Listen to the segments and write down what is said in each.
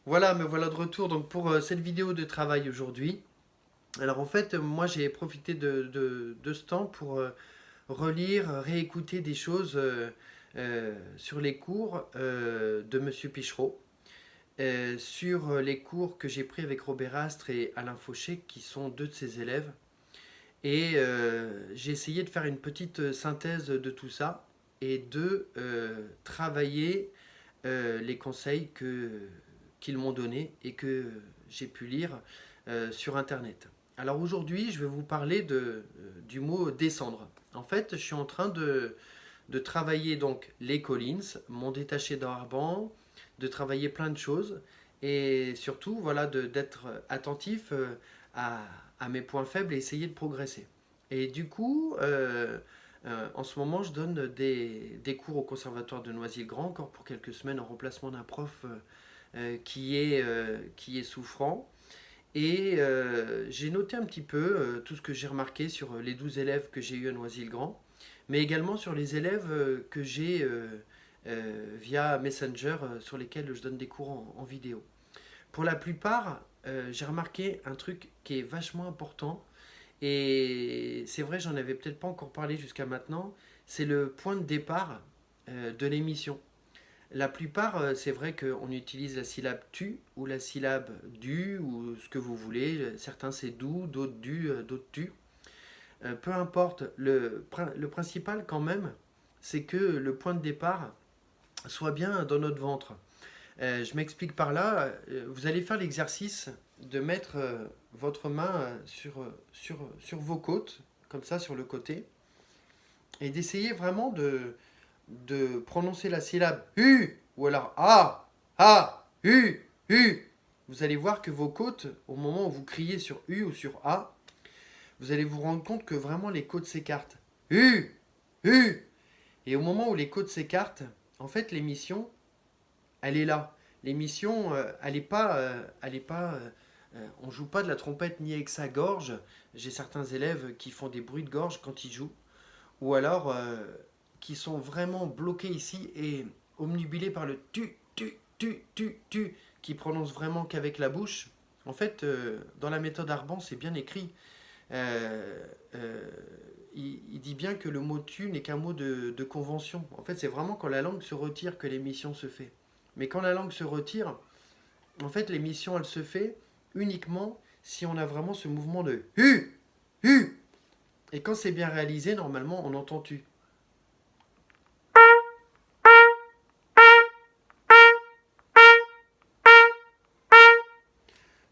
Voilà, me voilà de retour donc pour cette vidéo de travail aujourd'hui. Alors en fait, moi j'ai profité de ce temps pour relire, réécouter des choses sur les cours de Monsieur Pichereau, sur les cours que j'ai pris avec Robert Astre et Alain Fauché, qui sont deux de ses élèves. Et j'ai essayé de faire une petite synthèse de tout ça et de travailler les conseils qu'ils m'ont donnés et que j'ai pu lire sur Internet. Alors aujourd'hui, je vais vous parler du mot descendre. En fait, je suis en train de travailler donc les Collins, mon détaché d'Arban, de travailler plein de choses et surtout voilà d'être attentif à, à mes points faibles et essayer de progresser. Et du coup, en ce moment, je donne des cours au Conservatoire de Noisy-le-Grand, encore pour quelques semaines en remplacement d'un prof qui est souffrant. Et j'ai noté un petit peu tout ce que j'ai remarqué sur les 12 élèves que j'ai eus à Noisy-le-Grand, mais également sur les élèves que j'ai via Messenger, sur lesquels je donne des cours en vidéo. Pour la plupart, j'ai remarqué un truc qui est vachement important, et c'est vrai, j'en avais peut-être pas encore parlé jusqu'à maintenant, c'est le point de départ de l'émission. La plupart, c'est vrai qu'on utilise la syllabe tu ou la syllabe du ou ce que vous voulez. Certains c'est dou, d'autres du, d'autres tu. Peu importe, le principal quand même, c'est que le point de départ soit bien dans notre ventre. Je m'explique par là, vous allez faire l'exercice de mettre votre main sur vos côtes, comme ça sur le côté, et d'essayer vraiment de prononcer la syllabe U ou alors U. Vous allez voir que vos côtes, au moment où vous criez sur U ou sur A, vous allez vous rendre compte que vraiment les côtes s'écartent. U, U. Et au moment où les côtes s'écartent, en fait l'émission, elle est là. L'émission, on joue pas de la trompette ni avec sa gorge. J'ai certains élèves qui font des bruits de gorge quand ils jouent, ou alors qui sont vraiment bloqués ici et omnubilés par le tu, qui prononcent vraiment qu'avec la bouche. En fait, dans la méthode Arban, c'est bien écrit. Euh, euh, il dit bien que le mot tu n'est qu'un mot de convention. En fait, c'est vraiment quand la langue se retire que l'émission se fait. Mais quand la langue se retire, en fait, l'émission, elle se fait uniquement si on a vraiment ce mouvement de hu. Et quand c'est bien réalisé, normalement, on entend tu.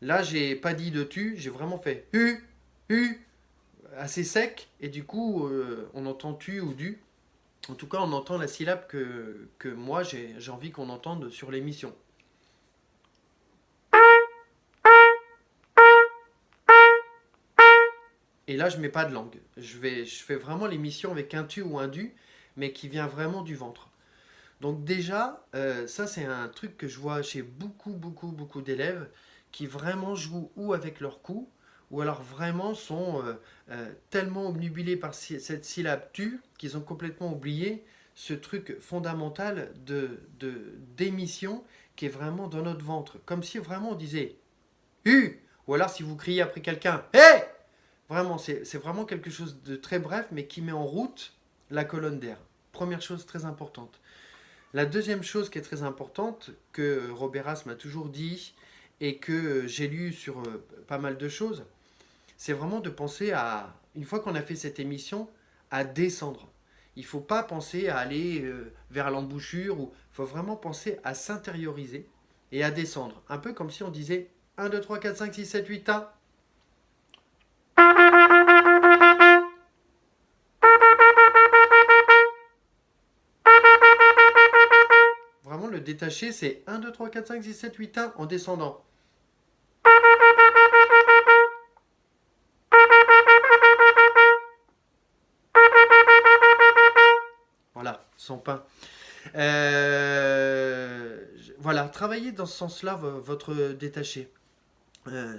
Là, j'ai pas dit de tu, j'ai vraiment fait hu, assez sec, et du coup, on entend tu ou du. En tout cas, on entend la syllabe que moi, j'ai envie qu'on entende sur l'émission. Et là, je mets pas de langue. Je fais vraiment l'émission avec un tu ou un du, mais qui vient vraiment du ventre. Donc déjà, ça c'est un truc que je vois chez beaucoup d'élèves qui vraiment jouent ou avec leur cou, ou alors vraiment sont tellement obnubilés par cette syllabe tu qu'ils ont complètement oublié ce truc fondamental d'émission qui est vraiment dans notre ventre. Comme si vraiment on disait U, ou alors si vous criez après quelqu'un hé, vraiment, c'est vraiment quelque chose de très bref, mais qui met en route la colonne d'air. Première chose très importante. La deuxième chose qui est très importante, que Robert Haas m'a toujours dit et que j'ai lu sur pas mal de choses, c'est vraiment de penser à, une fois qu'on a fait cette émission, à descendre. Il ne faut pas penser à aller vers l'embouchure, il faut vraiment penser à s'intérioriser et à descendre. Un peu comme si on disait 1, 2, 3, 4, 5, 6, 7, 8, 1. Vraiment, le détaché, c'est 1, 2, 3, 4, 5, 6, 7, 8, 1 en descendant. Voilà, son pain. Voilà, travaillez dans ce sens-là votre détaché.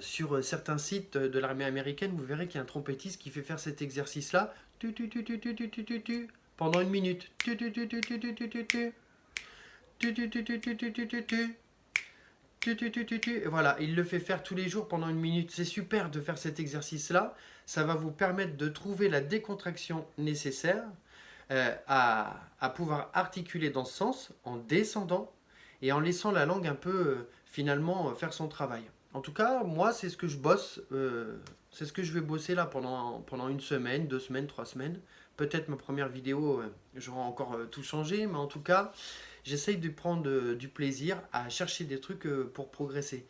Sur certains sites de l'armée américaine, vous verrez qu'il y a un trompettiste qui fait faire cet exercice-là pendant une minute. Et voilà, il le fait faire tous les jours pendant 1 minute. C'est super de faire cet exercice-là. Ça va vous permettre de trouver la décontraction nécessaire à pouvoir articuler dans ce sens en descendant et en laissant la langue un peu finalement faire son travail. En tout cas, moi, c'est ce que je bosse. C'est ce que je vais bosser là pendant 1 semaine, 2 semaines, 3 semaines. Peut-être ma première vidéo, j'aurai encore tout changé, mais en tout cas, j'essaye de prendre du plaisir à chercher des trucs pour progresser.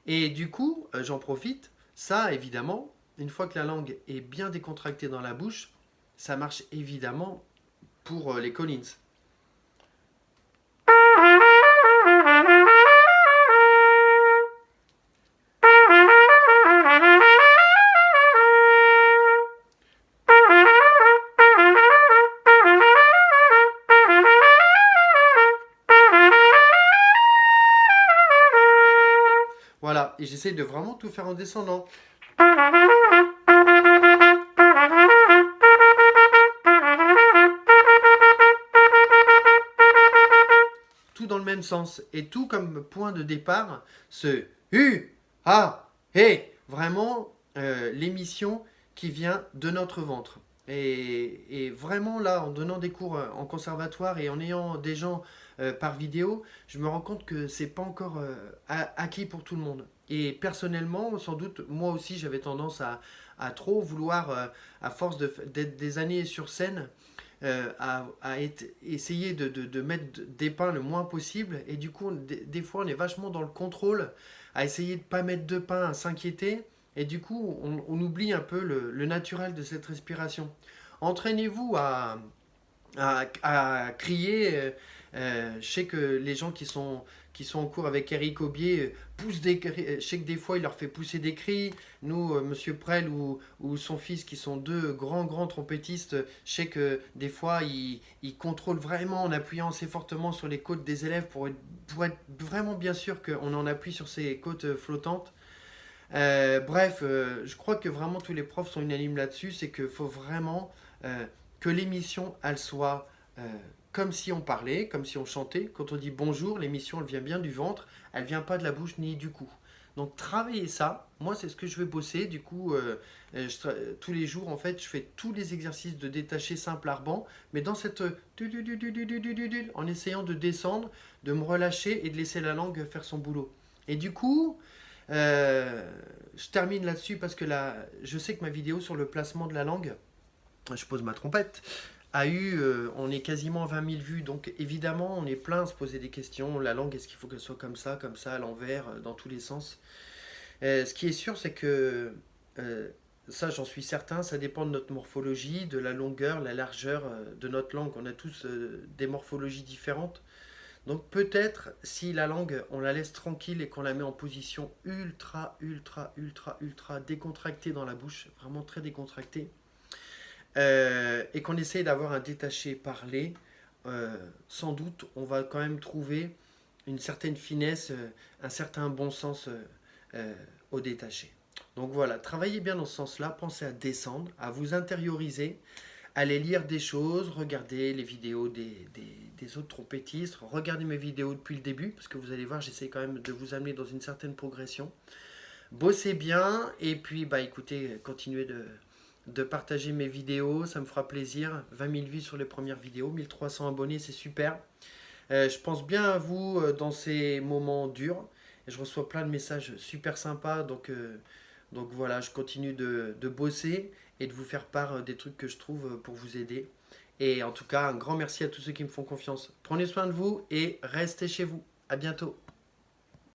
Et du coup, j'en profite. Ça, évidemment, une fois que la langue est bien décontractée dans la bouche, ça marche évidemment pour les Collins. Voilà, et j'essaie de vraiment tout faire en descendant. Tout dans le même sens. Et tout comme point de départ, ce U, A, He. Vraiment l'émission qui vient de notre ventre. Et vraiment là, en donnant des cours en conservatoire et en ayant des gens par vidéo, je me rends compte que c'est pas encore acquis pour tout le monde. Et personnellement, sans doute, moi aussi, j'avais tendance à trop vouloir, à force d'être des années sur scène, essayer de mettre des pains le moins possible. Et du coup, des fois, on est vachement dans le contrôle, à essayer de ne pas mettre de pain, à s'inquiéter. Et du coup, on oublie un peu le naturel de cette respiration. Entraînez-vous à crier. Je sais que les gens qui sont en cours avec Eric Aubier poussent des cris. Je sais que des fois, il leur fait pousser des cris. Nous, Monsieur Prel ou son fils, qui sont deux grands trompettistes, je sais que des fois, ils contrôlent vraiment en appuyant assez fortement sur les côtes des élèves pour être vraiment bien sûr qu'on en appuie sur ces côtes flottantes. Bref, je crois que vraiment tous les profs sont unanimes là-dessus, c'est qu'il faut vraiment que l'émission, elle soit comme si on parlait, comme si on chantait. Quand on dit bonjour, l'émission, elle vient bien du ventre, elle vient pas de la bouche ni du cou. Donc travaillez ça, moi c'est ce que je vais bosser, du coup tous les jours en fait je fais tous les exercices de détaché simple arban, mais dans cette en essayant de descendre, de me relâcher et de laisser la langue faire son boulot. Et du coup, je termine là-dessus parce que là, je sais que ma vidéo sur le placement de la langue, je pose ma trompette, on est quasiment 20 000 vues, donc évidemment on est plein à se poser des questions. La langue, est-ce qu'il faut qu'elle soit comme ça, à l'envers, dans tous les sens? Ce qui est sûr, c'est que ça, j'en suis certain, ça dépend de notre morphologie, de la longueur, la largeur de notre langue. On a tous des morphologies différentes. Donc peut-être si la langue, on la laisse tranquille et qu'on la met en position ultra décontractée dans la bouche, vraiment très décontractée, et qu'on essaye d'avoir un détaché parlé, sans doute on va quand même trouver une certaine finesse, un certain bon sens au détaché. Donc voilà, travaillez bien dans ce sens-là, pensez à descendre, à vous intérioriser, allez lire des choses, regardez les vidéos des autres trompettistes, regardez mes vidéos depuis le début, parce que vous allez voir, j'essaie quand même de vous amener dans une certaine progression. Bossez bien, et puis bah écoutez, continuez de partager mes vidéos, ça me fera plaisir. 20 000 vues sur les premières vidéos, 1300 abonnés, c'est super. Je pense bien à vous dans ces moments durs. Et je reçois plein de messages super sympas, donc voilà, je continue de bosser et de vous faire part des trucs que je trouve pour vous aider. Et en tout cas, un grand merci à tous ceux qui me font confiance. Prenez soin de vous et restez chez vous. À bientôt.